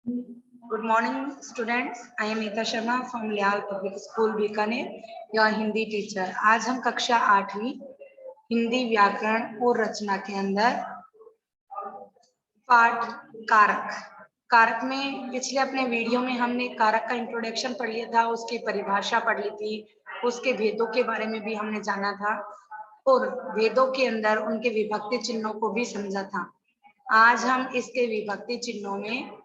Good morning, students. I am Ita Sharma from Lyall Public School, Bikaner, your Hindi teacher. आज हम कक्षा 8वीं हिंदी व्याकरण और रचना के अंदर पाठ कारक कारक में पिछले अपने वीडियो में हमने कारक का इंट्रोडक्शन पढ़ लिया था, उसकी परिभाषा पढ़ ली थी, उसके भेदों के बारे में भी हमने जाना था और भेदों के अंदर उनके विभक्ति चिन्हों को भी समझा था। आज हम इसके विभक्ति चिन्हों में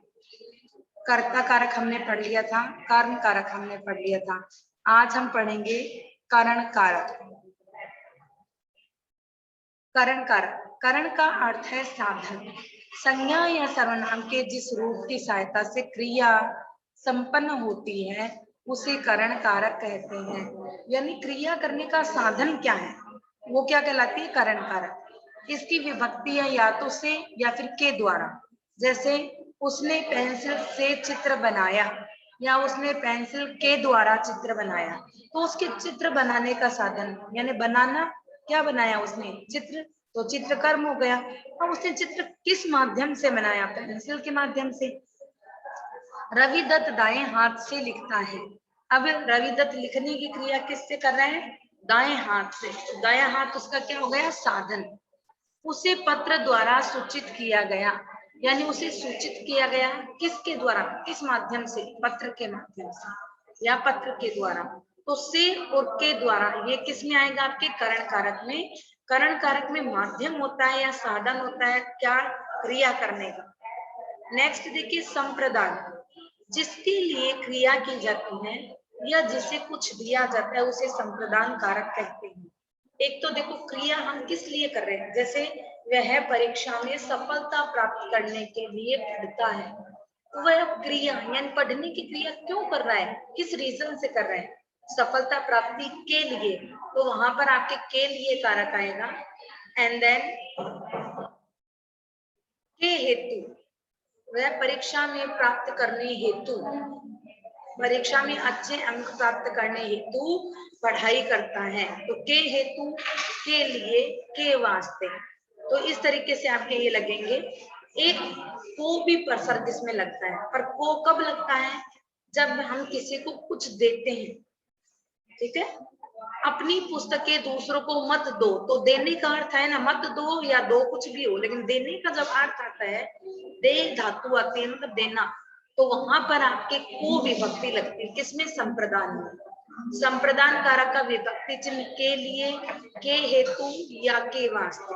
कर्ता कारक हमने पढ़ लिया था, कर्म कारक हमने पढ़ लिया था। आज हम पढ़ेंगे करण कारक। करण कारक, करण का अर्थ है साधन। संज्ञा या सर्वनाम के जिस रूप की सहायता से क्रिया संपन्न होती है उसे करण कारक कहते हैं। यानी क्रिया करने का साधन क्या है, वो क्या कहलाती है? करण कारक। इसकी विभक्ति है या तो से या फिर के द्वारा। जैसे उसने पेंसिल से चित्र बनाया या उसने पेंसिल के द्वारा चित्र बनाया, तो उसके चित्र बनाने का साधन यानी बनाना, क्या बनाया उसने? चित्र, तो चित्र कर्म हो गया। अब उसने चित्र किस माध्यम से बनाया? पेंसिल के माध्यम से। रवि दत्त दाएं हाथ से लिखता है। अब रवि दत्त लिखने की क्रिया किससे कर रहे हैं? दाएं हाथ से। दायां हाथ उसका क्या हो गया? साधन। उसे पत्र द्वारा सूचित किया गया, यानी उसे सूचित किया गया किसके द्वारा? किस माध्यम से? पत्र के माध्यम से या पत्र के द्वारा। तो से और के द्वारा ये किस में आएगा? आपके करण कारक में। करण कारक में माध्यम होता है या साधन होता है क्या? क्रिया करने का। नेक्स्ट देखिए संप्रदान, जिसके लिए क्रिया की जाती है या जिसे कुछ दिया जाता है उसे संप्रदान कारक कहते हैं। एक तो देखो क्रिया हम किस लिए कर रहे हैं, जैसे वह परीक्षा में सफलता प्राप्त करने के लिए पढ़ता है, तो वह क्रिया यानी पढ़ने की क्रिया क्यों कर रहा है, किस रीजन से कर रहा है? सफलता प्राप्ति के लिए। तो वहां पर आपके के लिए कारक आएगा। एंड देन के हेतु, वह परीक्षा में प्राप्त करने हेतु, परीक्षा में अच्छे अंक प्राप्त करने हेतु पढ़ाई करता है। तो के हेतु, के लिए, के वास्ते। तो इस तरीके से आपके ये लगेंगे। एक को भी प्रसर्ग इसमें लगता है, पर को कब लगता है? जब हम किसी को कुछ देते हैं, ठीक है। अपनी पुस्तकें दूसरों को मत दो, तो देने का अर्थ है ना, मत दो या दो कुछ भी हो, लेकिन देने का जब अर्थ आता है, दे धातु आती है मतलब देना, तो वहां पर आपके को विभक्ति लगती है। किसमें? संप्रदान में। संप्रदान कारक का विभक्ति चिन्ह के लिए, के हेतु या के वास्ते,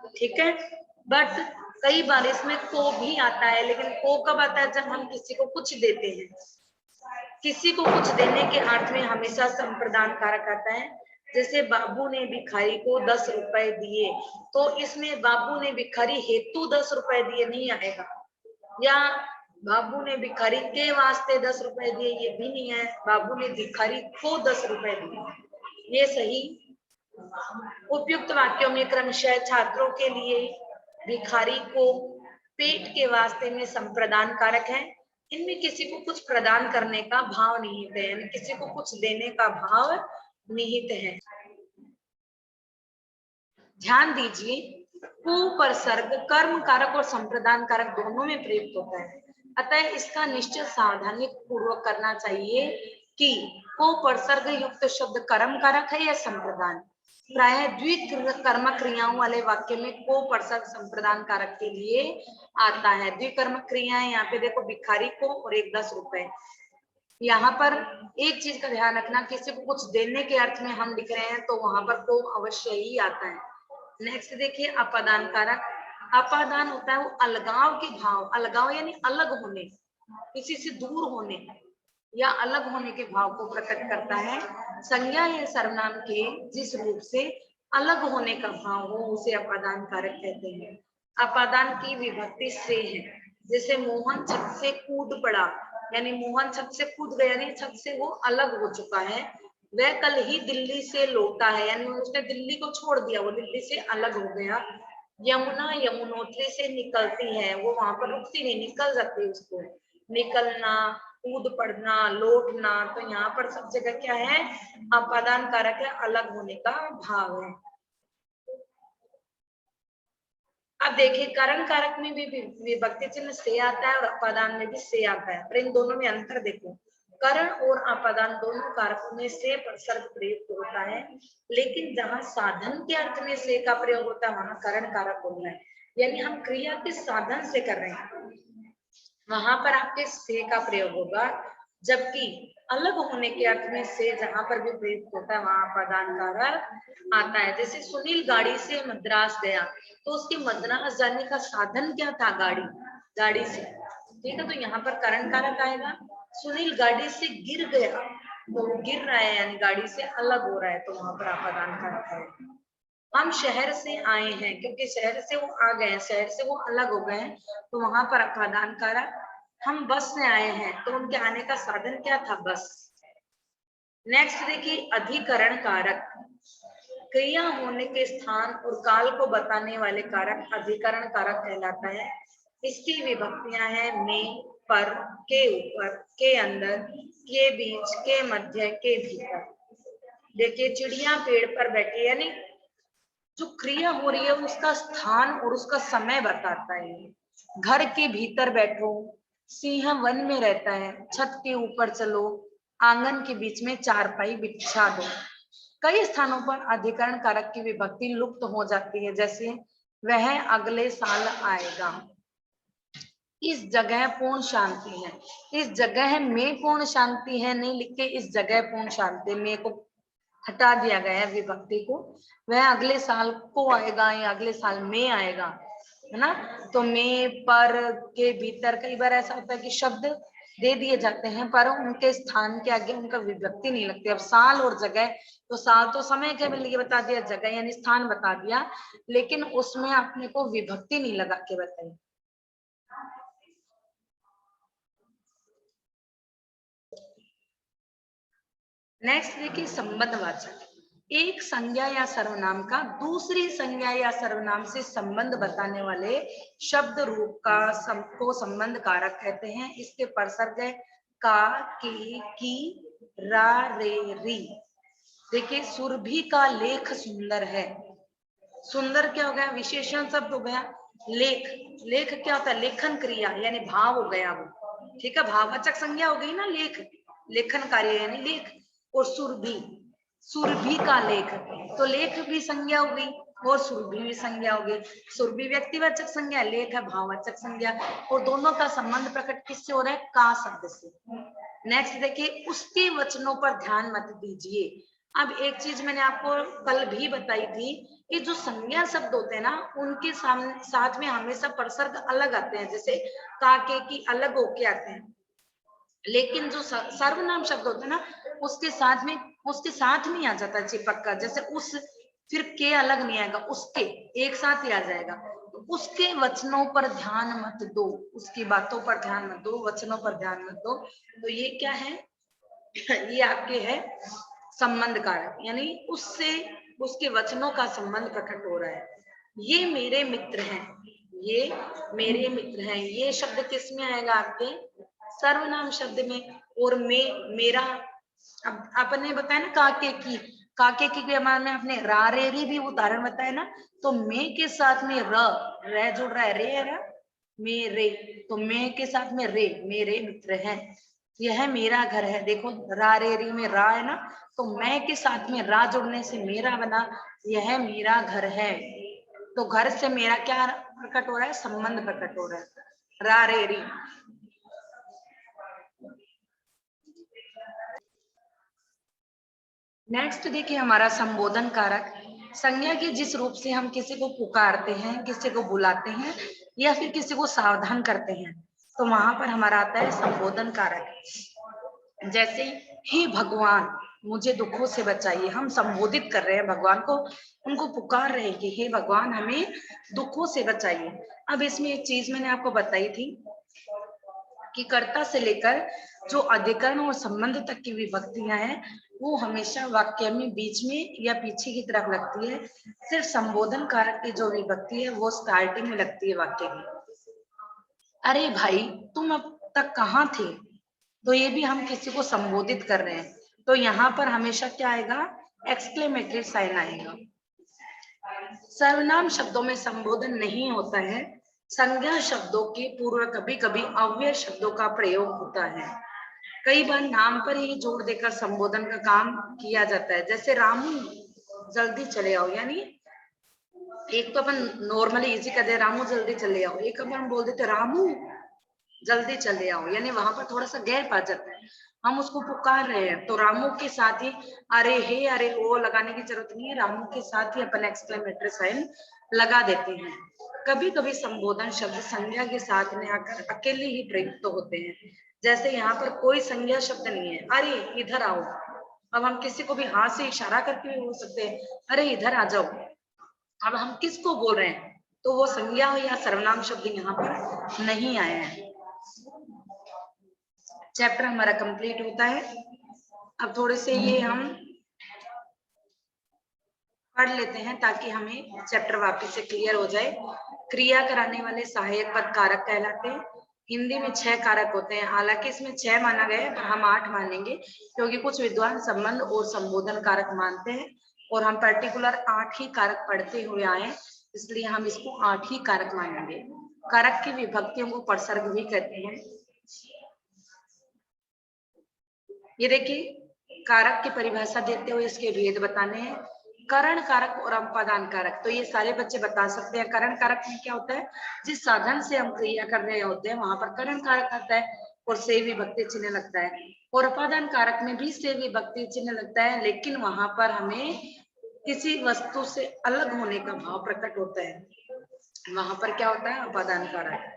ठीक है। बट कई बार इसमें को भी आता है, लेकिन को कब आता है? जब हम किसी को कुछ देते हैं। किसी को कुछ देने के अर्थ में हमेशा संप्रदान कारक आता है। जैसे बाबू ने भिखारी को 10 रुपए दिए, तो इसमें बाबू ने भिखारी हेतु 10 रुपए दिए नहीं आएगा, या बाबू ने भिखारी के वास्ते 10 रुपए दिए, ये भी नहीं है। बाबू ने भिखारी को 10 रुपए दिए, ये सही। उपयुक्त वाक्यों में क्रमशः छात्रों के लिए, भिखारी को, पेट के वास्ते में संप्रदान कारक है। इनमें किसी को कुछ प्रदान करने का भाव निहित है, यानी किसी को कुछ देने का भाव निहित है। ध्यान दीजिए, उपसर्ग कर्म कारक और संप्रदान कारक दोनों में प्रयुक्त होता है, अतः इसका निश्चय सावधानी पूर्वक करना चाहिए कि उपसर्ग युक्त शब्द कर्म कारक है या संप्रदान। प्राय द्विकर्म क्रियाओं वाले वाक्य में उपसर्ग संप्रदान कारक के लिए आता है। द्विकर्म क्रियाएं यहाँ पे देखो, भिखारी को और एक 10 रुपए। यहाँ पर एक चीज का ध्यान रखना, किसी को कुछ देने के अर्थ में हम लिख रहे हैं तो वहां पर को अवश्य ही आता है। नेक्स्ट देखिए अपादान कारक। अपादान होता है वो अलगाव के भाव, अलगाव यानी अलग होने, किसी से दूर होने या अलग होने के भाव को प्रकट करता है। संज्ञा या सर्वनाम के जिस रूप से अलग होने का भाव हो उसे अपादान कारक कहते हैं। अपादान की विभक्ति से है। जैसे मोहन छत से कूद पड़ा, यानी मोहन छत से कूद गया, यानी छत से वो अलग हो चुका है। वह कल ही दिल्ली से लौटा है, यानी उसने दिल्ली को छोड़ दिया, वो दिल्ली से अलग हो गया। यमुना यमुनोत्री से निकलती है, वो वहां पर रुकती नहीं, निकल जाती है उसको। निकलना, कूद पड़ना, लौटना, तो यहाँ पर सब जगह क्या है? अपादान कारक है, अलग होने का भाव है। अब देखिए करण कारक में भी विभक्ति चिन्ह से आता है और अपादान में भी से आता है, पर इन दोनों में अंतर देखो। करण और अपादान दोनों कारकों में से सर्व प्रयुक्त होता है, लेकिन जहां साधन के अर्थ में से का प्रयोग होता है वहां करण कारक होता है, यानी हम क्रिया के साधन से कर रहे हैं वहां पर आपके से का प्रयोग होगा, जबकि अलग होने के अर्थ में से जहां पर भी प्रयुक्त होता है वहां अपादान कारक आता है। जैसे सुनील गाड़ी से मद्रास गया, तो उसके मद्रास जाने का साधन क्या था? गाड़ी से, ठीक है, तो यहाँ पर करण कारक आएगा। सुनील गाड़ी से गिर गया, तो गिर रहा है यानी गाड़ी से अलग हो रहा है, तो वहां पर अपादान कारक आएगा। हम शहर से आए हैं, क्योंकि शहर से वो आ गए हैं, शहर से वो अलग हो गए हैं, तो वहां पर अपादान कारक। हम बस से आए हैं, तो उनके आने का साधन क्या था? बस। नेक्स्ट देखिए अधिकरण कारक, क्रिया होने के स्थान और काल को बताने वाले कारक अधिकरण कारक कहलाता है। इसकी विभक्तियां हैं में, पर, के ऊपर, के अंदर, के बीच, के मध्य, के भीतर। देखिए चिड़िया पेड़ पर बैठी, यानी जो क्रिया हो रही है उसका स्थान और उसका समय बताता है। घर के भीतर बैठो, सिंह वन में रहता है, छत के ऊपर चलो, आंगन के बीच में चारपाई बिछा दो। कई स्थानों पर अधिकरण कारक की विभक्ति लुप्त हो जाती है, जैसे वह अगले साल आएगा, इस जगह पूर्ण शांति है। इस जगह में पूर्ण शांति है नहीं लिख के इस जगह पूर्ण शांति में को हटा दिया गया है विभक्ति को। वह अगले साल को आएगा या अगले साल में आएगा, है ना। तो में, पर, के भीतर कई बार ऐसा होता है कि शब्द दे दिए जाते हैं पर उनके स्थान के आगे उनका विभक्ति नहीं लगती। अब साल और जगह, तो साल तो समय के लिए बता दिया, जगह यानी स्थान बता दिया, लेकिन उसमें अपने को विभक्ति नहीं लगा के बताई। नेक्स्ट देखिए संबंधवाचक, एक संज्ञा या सर्वनाम का दूसरी संज्ञा या सर्वनाम से संबंध बताने वाले शब्द रूप को संबंध कारक कहते हैं। इसके परसर्ग है का, के, की, रा, रे, री। देखिए सुरभि का लेख सुंदर है, सुंदर क्या हो गया? विशेषण शब्द हो गया। लेख, लेख क्या होता है? लेखन क्रिया यानी भाव हो गया वो, ठीक है, भाववाचक संज्ञा हो गई ना लेख, लेखन कार्य यानी लेख। और सुरभि, सुरभि का लेख, तो लेख भी संज्ञा हो गई और सुरभि भी संज्ञा हो गई। सुरभि व्यक्तिवाचक संज्ञा, लेख है भाववाचक संज्ञा, और दोनों का संबंध प्रकट किससे हो रहा है? का शब्द से। नेक्स्ट देखिए उसके वचनों पर ध्यान मत दीजिए। अब एक चीज मैंने आपको कल भी बताई थी कि जो संज्ञा शब्द होते हैं ना उनके सामने साथ में हमेशा परसर्ग अलग आते हैं, जैसे का, के, की अलग होके आते हैं, लेकिन जो सर्वनाम शब्द होते हैं ना उसके साथ में आ जाता है चिपक का, जैसे उस, फिर के अलग नहीं आएगा, उसके एक साथ ही आ जाएगा। तो उसके वचनों पर ध्यान मत दो, उसकी बातों पर ध्यान मत दो, वचनों पर ध्यान मत दो। तो ये क्या है? ये आपके है संबंध कारक, यानी उससे उसके वचनों का संबंध प्रकट हो रहा है। ये मेरे मित्र हैं, ये मेरे मित्र हैं, ये शब्द किस में आएगा? आपके सर्वनाम शब्द में। और मेरा, अब आपने बताया ना काके की हमारे में आपने रा रे री भी उदाहरण बताया ना, तो मैं के साथ में र जुड़ रहा है, रे है ना, मेरे, तो मैं के साथ में रे, मेरे मित्र हैं। यह मेरा घर है, देखो रा रे री में रा है ना, तो मैं के साथ में रा जुड़ने से मेरा बना, यह मेरा घर है। तो घर से मेरा क्या प्रकट हो रहा है? संबंध प्रकट हो रहा है, रा रे री। नेक्स्ट देखिए हमारा संबोधन कारक, संज्ञा के जिस रूप से हम किसी को पुकारते हैं, किसी को बुलाते हैं या फिर किसी को सावधान करते हैं, तो वहां पर हमारा आता है संबोधन कारक। जैसे हे भगवान मुझे दुखों से बचाइए, हम संबोधित कर रहे हैं भगवान को, उनको पुकार रहे हैं कि हे भगवान हमें दुखों से बचाइए। अब इसमें एक चीज मैंने आपको बताई थी कि कर्ता से लेकर जो अधिकरण और संबंध तक की विभक्तियां हैं वो हमेशा वाक्य में बीच में या पीछे की तरफ लगती है। सिर्फ संबोधन कारक की जो विभक्ति है वो स्टार्टिंग में लगती है वाक्य की। अरे भाई तुम अब तक कहाँ थे, तो ये भी हम किसी को संबोधित कर रहे हैं, तो यहाँ पर हमेशा क्या आएगा? एक्सक्लेमेटरी साइन आएगा। सर्वनाम शब्दों में संबोधन नहीं होता है। संज्ञा शब्दों के पूर्व कभी कभी अव्यय शब्दों का प्रयोग होता है। कई बार नाम पर ही जोड़ देकर संबोधन का काम किया जाता है। जैसे रामू जल्दी चले आओ, यानी एक तो अपन नॉर्मली इजी कर दे रामू जल्दी चले आओ, एक अपन बोल देते रामू जल्दी चले आओ, यानी वहां पर थोड़ा सा गैप आ जाता है। हम उसको पुकार रहे हैं तो रामू के साथ ही अरे हे अरे वो लगाने की जरूरत नहीं है, रामू के साथ ही अपन एक्सक्लेमेटरी साइन लगा देते हैं। कभी कभी संबोधन शब्द संज्ञा के साथ में आकर अकेले ही प्रयुक्त होते हैं। जैसे यहाँ पर कोई संज्ञा शब्द नहीं है, अरे इधर आओ। अब हम किसी को भी हाथ से इशारा करके भी बोल सकते हैं अरे इधर आ जाओ। अब हम किसको बोल रहे हैं, तो वो संज्ञा या सर्वनाम शब्द यहाँ पर नहीं आया है। चैप्टर हमारा कंप्लीट होता है। अब थोड़े से ये हम पढ़ लेते हैं ताकि हमें चैप्टर वापस से क्लियर हो जाए। क्रिया कराने वाले सहायक पद कारक कहलाते हैं। हिंदी में 6 कारक होते हैं, हालांकि इसमें 6 माना गया है पर हम 8 मानेंगे क्योंकि कुछ विद्वान संबंध और संबोधन कारक मानते हैं और हम पर्टिकुलर 8 ही कारक पढ़ते हुए आए, इसलिए हम इसको 8 ही कारक मानेंगे। कारक की विभक्तियों को परसर्ग भी कहते हैं। ये देखिए कारक की परिभाषा देते हुए इसके भेद बताने हैं। करण कारक और अपादान कारक, तो ये सारे बच्चे बता सकते हैं। करण कारक में क्या होता है, जिस साधन से हम क्रिया कर रहे होते हैं वहां पर करण कारक आता है और से विभक्ति चिन्ह लगता है। और अपादान कारक में भी से विभक्ति चिन्ह लगता है, लेकिन वहां पर हमें किसी वस्तु से अलग होने का भाव प्रकट होता है, वहां पर क्या होता है अपादान कारक।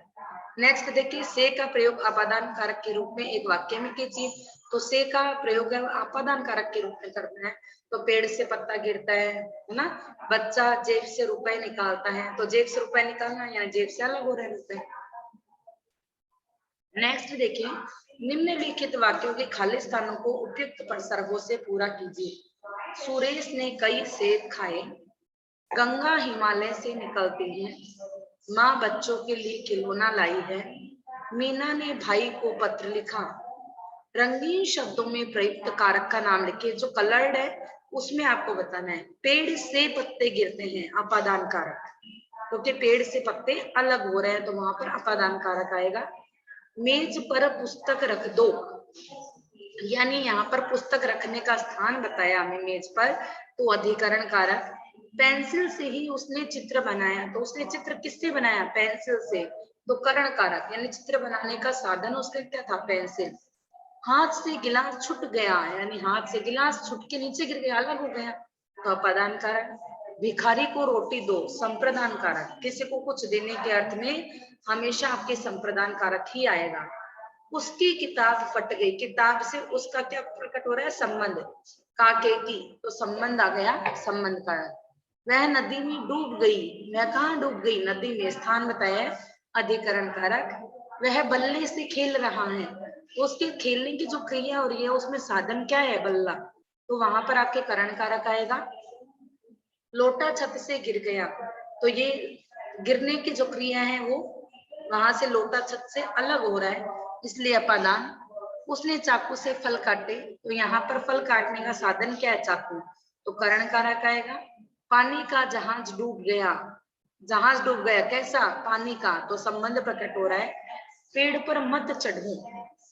नेक्स्ट देखिए से का प्रयोग अपादान कारक के रूप में एक वाक्य में कीजिए। तो से का प्रयोग अपादान कारक के रूप में करते हैं। तो पेड़ से पत्ता गिरता है ना, बच्चा जेब से रुपए निकालता है, तो जेब से रुपए निकालना यानी जेब से अलग हो रहे रुपए। नेक्स्ट देखिए निम्नलिखित वाक्यों के खाली स्थानों को उपयुक्त प्रसर्गों से पूरा कीजिए। सुरेश ने कई सेब खाए, गंगा हिमालय से निकलती है, माँ बच्चों के लिए खिलौना लाई है, मीना ने भाई को पत्र लिखा। रंगीन शब्दों में प्रयुक्त कारक का नाम लिखिए। जो कलर्ड है उसमें आपको बताना है। पेड़ से पत्ते गिरते हैं अपादान कारक, क्योंकि पेड़ से पत्ते अलग हो रहे हैं तो वहां पर अपादान कारक आएगा। मेज पर पुस्तक रख दो, यानी यहाँ पर पुस्तक रखने का स्थान बताया हमें मेज पर, तो अधिकरण कारक। पेंसिल से ही उसने चित्र बनाया, तो उसने चित्र किससे बनाया पेंसिल से, तो करण कारक, यानी चित्र बनाने का साधन उसका क्या था पेंसिल। हाथ से गिलास छूट गया, यानी हाथ से गिलास छूट के नीचे गिर गया अलग हो गया, तो अपादान कारक। भिखारी को रोटी दो, संप्रदान कारक। किसी को कुछ देने के अर्थ में हमेशा आपके संप्रदान कारक ही आएगा। उसकी किताब फट गई, किताब से उसका क्या प्रकट हो रहा है संबंध, काके की, तो संबंध आ गया संबंध कारक। वह नदी में डूब गई, वह कहाँ डूब गई नदी में, स्थान बताया अधिकरण कारक। वह बल्ले से खेल रहा है, तो उसके खेलने की जो क्रिया हो रही है उसमें साधन क्या है बल्ला, तो वहां पर आपके करण कारक आएगा। लोटा छत से गिर गया, तो ये गिरने की जो क्रिया है वो वहां से लोटा छत से अलग हो रहा है, इसलिए अपादान। उसने चाकू से फल काटे, तो यहाँ पर फल काटने का साधन क्या है चाकू, तो करण कारक आएगा। पानी का जहाज डूब गया, जहाज डूब गया कैसा पानी का, तो संबंध प्रकट हो रहा है। पेड़ पर मत चढ़ो,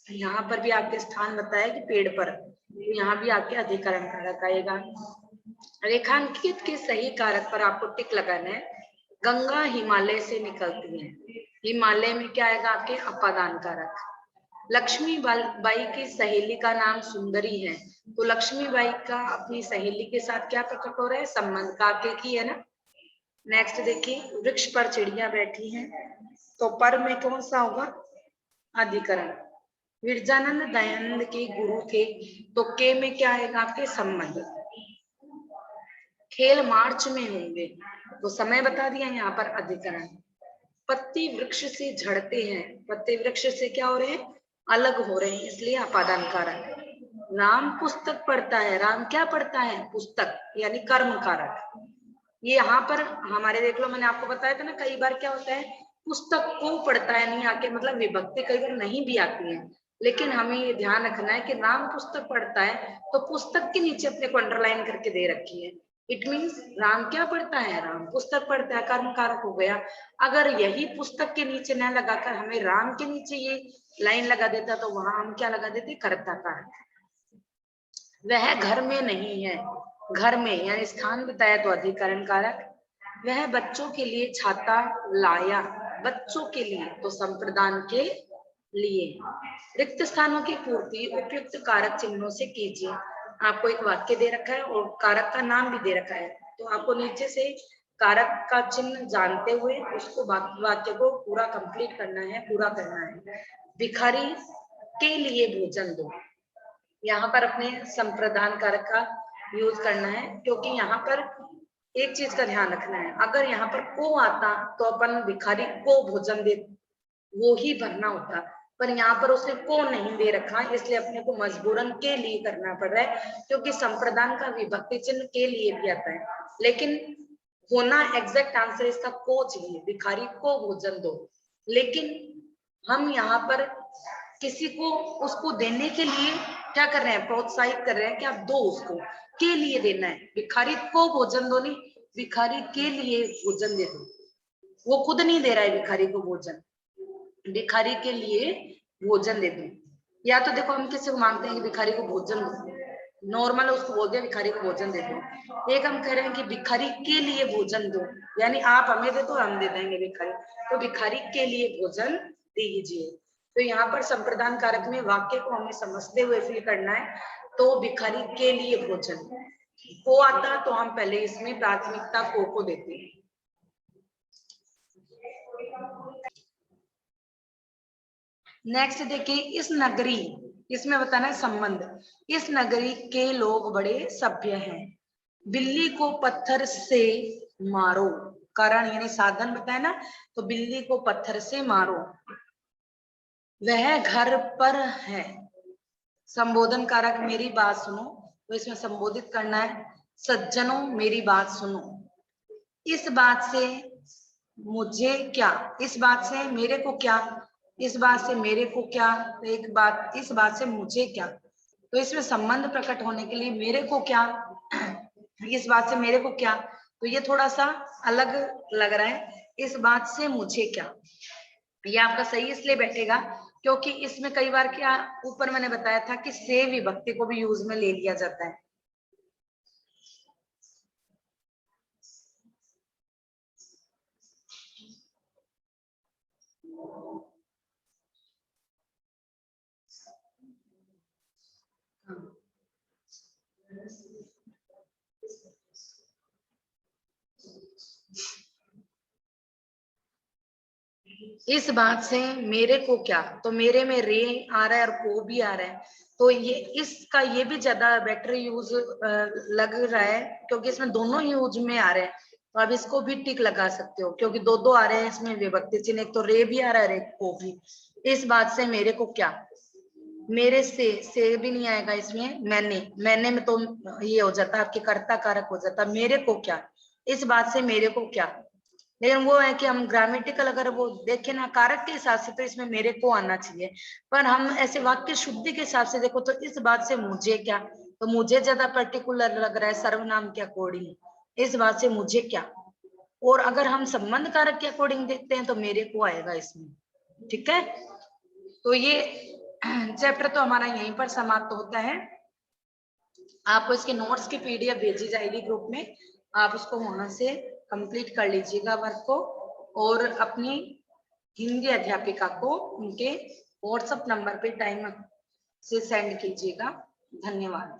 यहाँ पर भी आपके स्थान बताया कि पेड़ पर, तो यहाँ भी आपके अधिकरण कारक आएगा। रेखांकित के सही कारक पर आपको टिक लगाना है। गंगा हिमालय से निकलती है, हिमालय में क्या आएगा आपके अपादान कारक। लक्ष्मी बाई की सहेली का नाम सुंदरी है, तो लक्ष्मी बाई का अपनी सहेली के साथ क्या प्रकट हो रहा है संबंध, काके की है ना। नेक्स्ट देखिए वृक्ष पर चिड़िया बैठी हैं, तो पर में कौन सा होगा अधिकरण। विरजानंद दयानंद के गुरु थे, तो के में क्या आएगा आपके संबंध। खेल मार्च में होंगे, तो समय बता दिया यहाँ पर अधिकरण। पत्ती वृक्ष से झड़ते हैं, पत्ते वृक्ष से क्या हो रहे हैं अलग हो रहे हैं, इसलिए अपादान कारक। राम पुस्तक पढ़ता है, राम क्या पढ़ता है पुस्तक, यानी कर्म कारक। ये यहाँ पर हमारे देख लो मैंने आपको बताया था ना कई बार क्या होता है पुस्तक को पढ़ता है नहीं आके, मतलब विभक्ति कई बार नहीं भी आती है, लेकिन हमें ये ध्यान रखना है कि राम पुस्तक पढ़ता है, तो पुस्तक के नीचे अपने को अंडरलाइन करके दे रखी है, इट मीन्स राम क्या पढ़ता है, राम पुस्तक पढ़ता है, कर्म कारक हो गया। अगर यही पुस्तक के नीचे न लगाकर हमें राम के नीचे ये लाइन लगा देता तो वहां हम क्या लगा देते, कर्ता कारक। वह घर में नहीं है, घर में यानी स्थान बताया तो अधिकरण कारक। वह बच्चों के लिए छाता लाया, बच्चों के लिए तो संप्रदान के लिए। रिक्त स्थानों की पूर्ति उपयुक्त कारक चिन्हों से कीजिए। आपको एक वाक्य दे रखा है और कारक का नाम भी दे रखा है, तो आपको नीचे से कारक का चिन्ह जानते हुए उसको वाक्य को पूरा कंप्लीट करना है, पूरा करना है। भिखारी के लिए भोजन दो, यहाँ पर अपने संप्रदान कारक का यूज करना है, क्योंकि यहाँ पर एक चीज का ध्यान रखना है, अगर यहाँ पर को आता तो अपन भिखारी को भोजन दे, वो ही भरना होता, पर यहाँ पर उसने को नहीं दे रखा, इसलिए अपने को मजबूरन के लिए करना पड़ रहा है, क्योंकि संप्रदान का विभक्ति चिन्ह के लिए भी आता है, लेकिन होना एग्जैक्ट आंसर इसका को चाहिए, भिखारी को भोजन दो। लेकिन हम यहाँ पर किसी को उसको देने के लिए क्या कर रहे हैं, प्रोत्साहित कर रहे हैं कि आप दो, उसको के लिए देना है, भिखारी को भोजन दो नहीं, भिखारी के लिए भोजन दे दो। वो खुद नहीं दे रहा है भिखारी को भोजन, भिखारी के लिए भोजन दे दो। या तो देखो हम किसी को मांगते हैं कि भिखारी को भोजन दो, नॉर्मल उसको बोलते हैं भिखारी को भोजन दे दो। एक हम कह रहे हैं कि भिखारी के लिए भोजन दो, यानी आप हमें दे दो हम दे देंगे भिखारी, तो भिखारी के लिए भोजन दीजिए। तो यहाँ पर संप्रदान कारक में वाक्य को हमें समझते हुए फिल करना है, तो भिखारी के लिए भोजन को आता तो हम पहले इसमें प्राथमिकता को देते हैं। नेक्स्ट देखिए, इस नगरी, इसमें बताना है संबंध, इस नगरी के लोग बड़े सभ्य हैं। बिल्ली को पत्थर से मारो, कारण यानी साधन बताया ना, तो बिल्ली को पत्थर से मारो। वह घर पर है, संबोधन कारक मेरी बात सुनो, तो इसमें संबोधित करना है, सज्जनों मेरी बात सुनो। इस बात से मुझे क्या, इस बात से मेरे को क्या, इस बात से मेरे को क्या, एक बात, इस बात से मुझे क्या, तो इसमें संबंध प्रकट होने के लिए मेरे को क्या, इस बात से मेरे को क्या, तो ये थोड़ा सा अलग लग रहा है, इस बात से मुझे क्या। ये आपका सही इसलिए बैठेगा क्योंकि इसमें कई बार क्या, ऊपर मैंने बताया था कि से विभक्ति को भी यूज में ले लिया जाता है। इस बात से मेरे को क्या, तो मेरे में रे आ रहा है और को भी आ रहा है, तो ये इसका ये भी ज्यादा बेटर यूज लग रहा है, क्योंकि इसमें दोनों ही यूज में आ रहे हैं, तो अब इसको भी टिक लगा सकते हो, क्योंकि दो दो आ रहे हैं इसमें विभक्ति चिन्ह, एक तो रे भी आ रहा है, एक को भी। इस बात से मेरे को क्या, मेरे से भी नहीं आएगा इसमें, मैंने में तो ये हो जाता, आपके कर्ता कारक हो जाता, मेरे को क्या, इस बात से मेरे को क्या। लेकिन वो है कि हम ग्रामेटिकल अगर वो देखें ना कारक के हिसाब से, तो इसमें मेरे को आना चाहिए, पर हम ऐसे वाक्य शुद्धि के हिसाब से देखो तो इस बात से मुझे क्या, तो मुझे ज्यादा पर्टिकुलर लग रहा है सर्वनाम के अकॉर्डिंग, इस बात से मुझे क्या। और अगर हम संबंध कारक के अकॉर्डिंग देखते हैं तो मेरे को आएगा इसमें, ठीक है। तो ये चैप्टर तो हमारा यहीं पर समाप्त होता है। आपको इसके नोट्स की पीडीएफ भेजी जाएगी ग्रुप में, आप उसको वहां से कंप्लीट कर लीजिएगा वर्क को, और अपनी हिंदी अध्यापिका को उनके व्हाट्सएप नंबर पे टाइम से सेंड कीजिएगा। धन्यवाद।